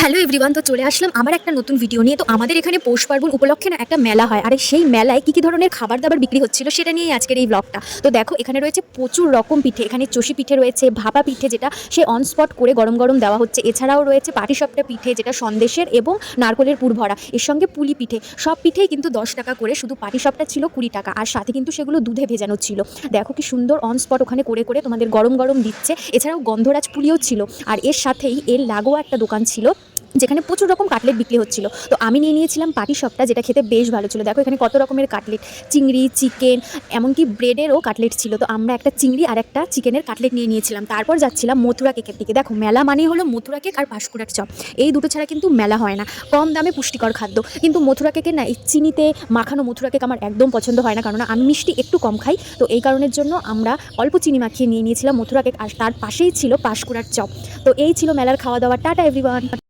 Hello everyone, তো চলে আসলাম আমার একটা নতুন ভিডিও নিয়ে। তো আমাদের এখানে পৌষ পার্বণ উপলক্ষে না একটা মেলা হয়, আর সেই মেলায় কী কী ধরনের খাবার দাবার বিক্রি হচ্ছিল সেটা নিয়েই আজকের এই ব্লগটা। তো দেখো, এখানে রয়েছে প্রচুর রকম পিঠে। এখানে চষি পিঠে রয়েছে, ভাপা পিঠে যেটা সে অন স্পট করে গরম গরম দেওয়া হচ্ছে। এছাড়াও রয়েছে পাটিসাপটা পিঠে যেটা সন্দেশের এবং নারকলের পুর ভরা, এর সঙ্গে পুলি পিঠে। সব পিঠেই কিন্তু 10 টাকা করে, শুধু পাটিসাপটা ছিল 20 টাকা, আর সাথে কিন্তু সেগুলো দুধে ভেজানো ছিল। দেখো কি সুন্দর অন স্পট ওখানে করে করে তোমাদের গরম গরম দিচ্ছে। এছাড়াও গন্ধরাজ পুলিও ছিল, আর এর সাথেই এর লাগোয়া একটা দোকান ছিল যেখানে প্রচুর রকম কাটলেট বিক্রি হচ্ছিল। তো আমি নিয়ে নিয়েছিলাম পাটিসাপটা, যেটা খেতে বেশ ভালো ছিল। দেখো এখানে কত রকমের কাটলেট, চিংড়ি, চিকেন, এমনকি ব্রেডেরও কাটলেট ছিল। তো আমরা একটা চিংড়ি আর একটা চিকেনের কাটলেট নিয়ে নিয়েছিলাম। তারপর যাচ্ছিলাম মথুরা কেকের দিকে। দেখো মেলা মানেই হলো মথুরা কেক আর পাঁশকুড়ার চপ, এই দুটো ছাড়া কিন্তু মেলা হয় না। কম দামে পুষ্টিকর খাদ্য। কিন্তু মথুরা কেকের না, এই চিনিতে মাখানো মথুরা কেক আমার একদম পছন্দ হয় না, কারণ আমি মিষ্টি একটু কম খাই। তো এই কারণের জন্য আমরা অল্প চিনি মাখিয়ে নিয়ে নিয়েছিলাম মথুরা কেক, আর তার পাশেই ছিল পাঁশকুড়ার চপ। তো এই ছিল মেলার খাওয়া দাওয়া। Tata everyone.